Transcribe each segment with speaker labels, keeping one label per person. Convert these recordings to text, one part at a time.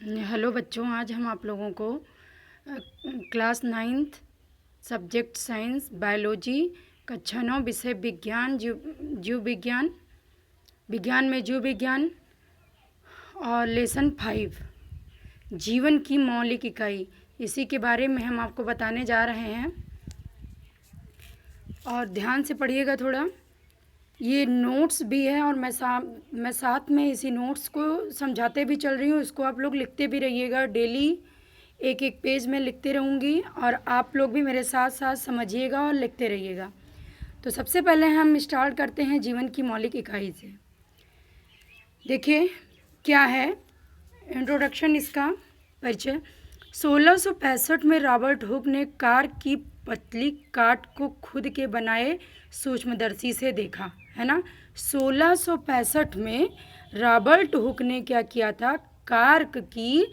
Speaker 1: Hello बच्चों, आज हम आप लोगों को class 9th subject science biology कक्षा 9 विषय विज्ञान जीव विज्ञान विज्ञान में जीव विज्ञान और लेसन 5 जीवन की मौलिक इकाई, इसी के बारे में हम आपको बताने जा रहे हैं। और ध्यान से पढ़िएगा थोड़ा। ये नोट्स भी है और मैं साथ में इसी नोट्स को समझाते भी चल रही हूँ। इसको आप लोग लिखते भी रहिएगा, डेली एक एक पेज में लिखते रहूँगी और आप लोग भी मेरे साथ साथ समझिएगा और लिखते रहिएगा। तो सबसे पहले हम स्टार्ट करते हैं जीवन की मौलिक इकाई से। देखिए क्या है इंट्रोडक्शन, इसका परिचय। 1665 में रॉबर्ट हुक ने कार की पतली काट को खुद के बनाए सूक्ष्मदर्शी से देखा, है ना। 1665 में रॉबर्ट हुक ने क्या किया था, कार्क की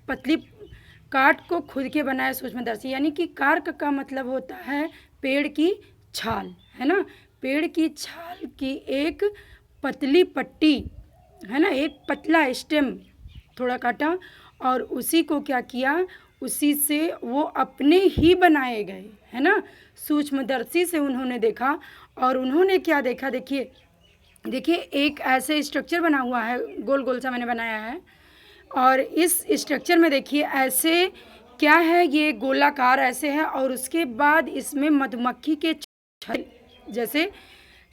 Speaker 1: पतली काट को खुद के बनाए सूक्ष्मदर्शी, यानी कि कार्क का मतलब होता है पेड़ की छाल, है ना। पेड़ की छाल की एक पतली पट्टी, है ना, एक पतला स्टेम थोड़ा काटा और उसी को क्या किया, उसी से वो अपने ही बनाए गए, है ना, सूक्ष्मदर्शी से उन्होंने देखा। और उन्होंने क्या देखा, देखिए देखिए एक ऐसे स्ट्रक्चर बना हुआ है, गोल गोल सा मैंने बनाया है। और इस स्ट्रक्चर में देखिए ऐसे क्या है, ये गोलाकार ऐसे है और उसके बाद इसमें मधुमक्खी के जैसे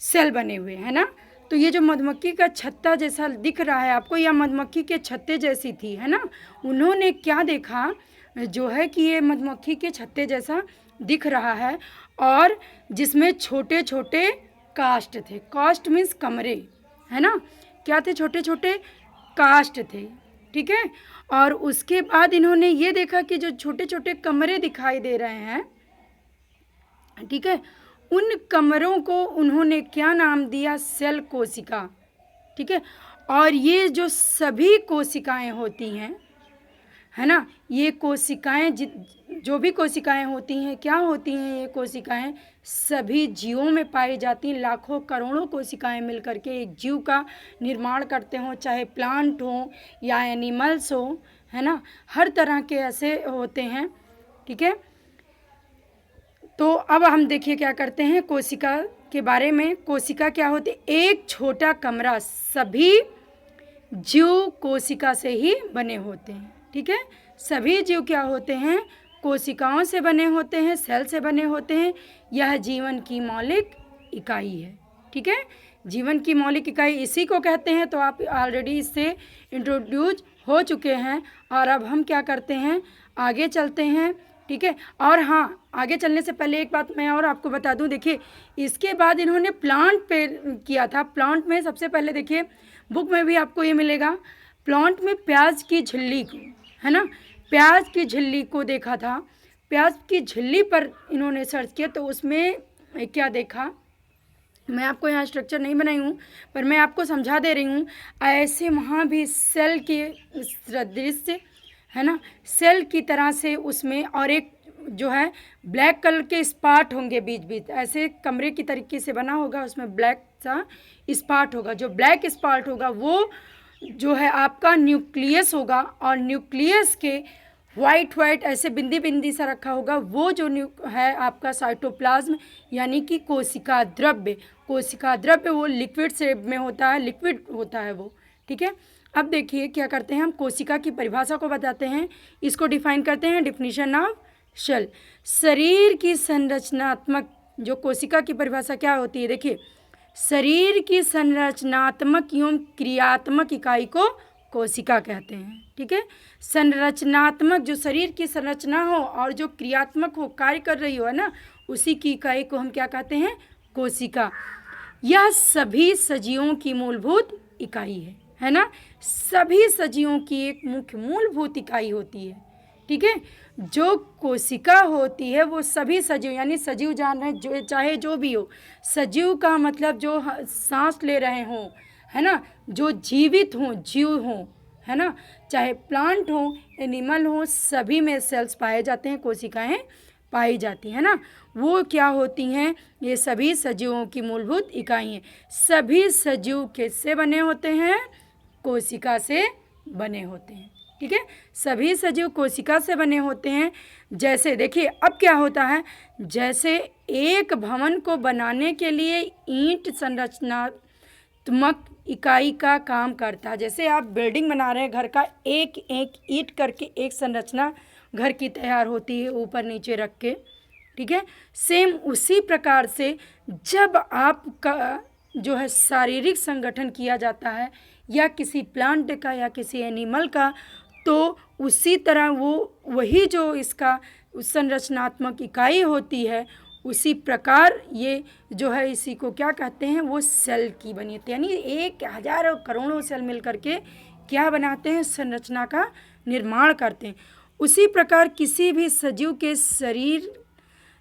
Speaker 1: सेल बने हुए हैं ना। तो ये जो मधुमक्खी का छत्ता जैसा दिख रहा है आपको, या मधुमक्खी के छत्ते जैसी थी, है ना। उन्होंने क्या देखा जो है कि ये मधुमक्खी के छत्ते जैसा दिख रहा है और जिसमें छोटे छोटे कास्ट थे। कास्ट मीन्स कमरे, है ना। क्या थे, छोटे छोटे कास्ट थे, ठीक है। और उसके बाद इन्होंने ये देखा कि जो छोटे छोटे कमरे दिखाई दे रहे हैं, ठीक है, उन कमरों को उन्होंने क्या नाम दिया, सेल कोशिका, ठीक है। और ये जो सभी कोशिकाएं होती हैं, है ना, ये कोशिकाएं जो भी कोशिकाएं होती हैं, क्या होती हैं ये कोशिकाएं, सभी जीवों में पाई जाती हैं। लाखों करोड़ों कोशिकाएं मिलकर के एक जीव का निर्माण करते हों, चाहे प्लांट हो या एनिमल्स हो, है ना, हर तरह के ऐसे होते हैं, ठीक है। तो अब हम देखिए क्या करते हैं कोशिका के बारे में। कोशिका क्या होती है, एक छोटा कमरा, सभी जीव कोशिका से ही बने होते हैं, ठीक है। सभी जीव क्या होते हैं, कोशिकाओं से बने होते हैं, सेल से बने होते हैं। यह जीवन की मौलिक इकाई है, ठीक है। जीवन की मौलिक इकाई इसी को कहते हैं। तो आप ऑलरेडी इससे इंट्रोड्यूस हो चुके हैं। और अब हम क्या करते हैं, आगे चलते हैं, ठीक है। और हाँ, आगे चलने से पहले एक बात मैं और आपको बता दूं। देखिए इसके बाद इन्होंने प्लांट पे किया था। प्लांट में सबसे पहले देखिए, बुक में भी आपको ये मिलेगा, प्लांट में प्याज की झिल्ली को, है ना, प्याज की झिल्ली को देखा था। प्याज की झिल्ली पर इन्होंने सर्च किया तो उसमें क्या देखा, मैं आपको यहाँ स्ट्रक्चर नहीं बनाई हूँ पर मैं आपको समझा दे रही हूँ। ऐसे वहाँ भी सेल के दृश्य, है ना, सेल की तरह से उसमें, और एक जो है ब्लैक कलर के स्पॉट होंगे बीच बीच, ऐसे कमरे की तरीके से बना होगा, उसमें ब्लैक सा स्पॉट होगा। जो ब्लैक स्पॉट होगा वो जो है आपका न्यूक्लियस होगा, और न्यूक्लियस के वाइट वाइट ऐसे बिंदी बिंदी सा रखा होगा, वो जो है आपका साइटोप्लाज्म, यानी कि कोशिका द्रव्य। कोशिका द्रव्य वो लिक्विड शेप में होता है, लिक्विड होता है वो, ठीक है। अब देखिए क्या करते हैं, हम कोशिका की परिभाषा को बताते हैं, इसको डिफाइन करते हैं। डिफिनीशन ऑफ सेल, शरीर की संरचनात्मक, जो कोशिका की परिभाषा क्या होती है, देखिए शरीर की संरचनात्मक एवं क्रियात्मक इकाई को कोशिका कहते हैं, ठीक है। संरचनात्मक, जो शरीर की संरचना हो और जो क्रियात्मक हो, कार्य कर रही हो, है ना, उसी की इकाई को हम क्या कहते हैं, कोशिका। यह सभी सजीवों की मूलभूत इकाई है ना। सभी सजीवों की एक मुख्य मूलभूत इकाई होती है, ठीक है। जो कोशिका होती है वो सभी सजीव, यानी सजीव जान रहे हैं, जो चाहे जो भी हो, सजीव का मतलब जो सांस ले रहे हों, है ना, जो जीवित हों, जीव हों, है ना, चाहे प्लांट हो, एनिमल हो, सभी में सेल्स पाए जाते हैं, कोशिकाएं पाई जाती है ना। वो क्या होती हैं, ये सभी सजीवों की मूलभूत इकाई हैं। सभी सजीव किससे बने होते हैं, कोशिका से बने होते हैं, ठीक है। सभी सजीव कोशिका से बने होते हैं। जैसे देखिए अब क्या होता है, जैसे एक भवन को बनाने के लिए ईंट संरचनात्मक इकाई का काम करता है। जैसे आप बिल्डिंग बना रहे हैं घर का, एक एक ईंट करके एक संरचना घर की तैयार होती है ऊपर नीचे रख के, ठीक है। सेम उसी प्रकार से जब आपका जो है शारीरिक संगठन किया जाता है या किसी प्लांट का या किसी एनिमल का, तो उसी तरह वो वही जो इसका संरचनात्मक इकाई होती है, उसी प्रकार ये जो है इसी को क्या कहते हैं, वो सेल की बनी होती है। यानी 1000 करोड़ों सेल मिल करके क्या बनाते हैं, संरचना का निर्माण करते हैं। उसी प्रकार किसी भी सजीव के शरीर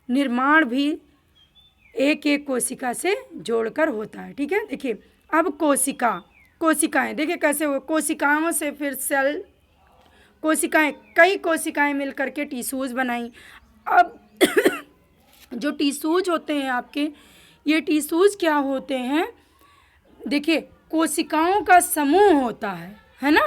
Speaker 1: निर्माण भी एक एक कोशिका से जोड़कर होता है, ठीक है। देखिए अब कोशिकाएं देखिए कैसे हो, कोशिकाओं से फिर सेल, कोशिकाएं, कई कोशिकाएं मिलकर के टिश्यूज़ बनाई। अब जो टिश्यूज़ होते हैं आपके, ये टिश्यूज़ क्या होते हैं, देखिए कोशिकाओं का समूह होता है ना,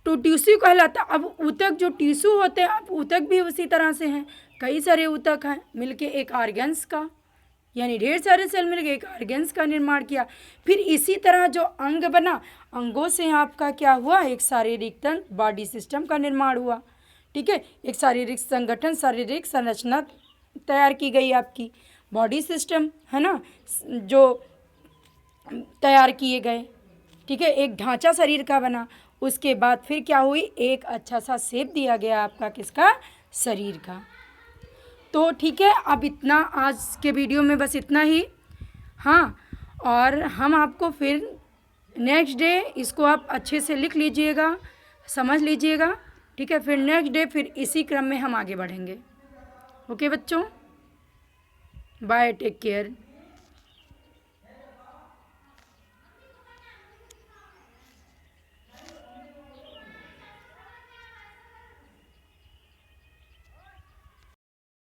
Speaker 1: तो टिश्यू कहलाता। अब ऊतक जो टिश्यू होते हैं, अब ऊतक भी उसी तरह से हैं, कई सारे ऊतक हैं मिलके एक ऑर्गेन्स का, यानी ढेर सारे सेल मिलके एक ऑर्गेन्स का निर्माण किया। फिर इसी तरह जो अंग बना, अंगों से आपका क्या हुआ, एक शारीरिक तंत्र बॉडी सिस्टम का निर्माण हुआ, ठीक है। एक शारीरिक संगठन, शारीरिक संरचना तैयार की गई आपकी, बॉडी सिस्टम है ना, जो तैयार किए गए, ठीक है। एक ढांचा शरीर का बना, उसके बाद फिर क्या हुई, एक अच्छा सा शेप दिया गया आपका किसका, शरीर का। तो ठीक है, अब इतना आज के वीडियो में बस इतना ही। हाँ, और हम आपको फिर नेक्स्ट डे इसको आप अच्छे से लिख लीजिएगा, समझ लीजिएगा, ठीक है। फिर नेक्स्ट डे फिर इसी क्रम में हम आगे बढ़ेंगे। ओके बच्चों, बाय, टेक केयर।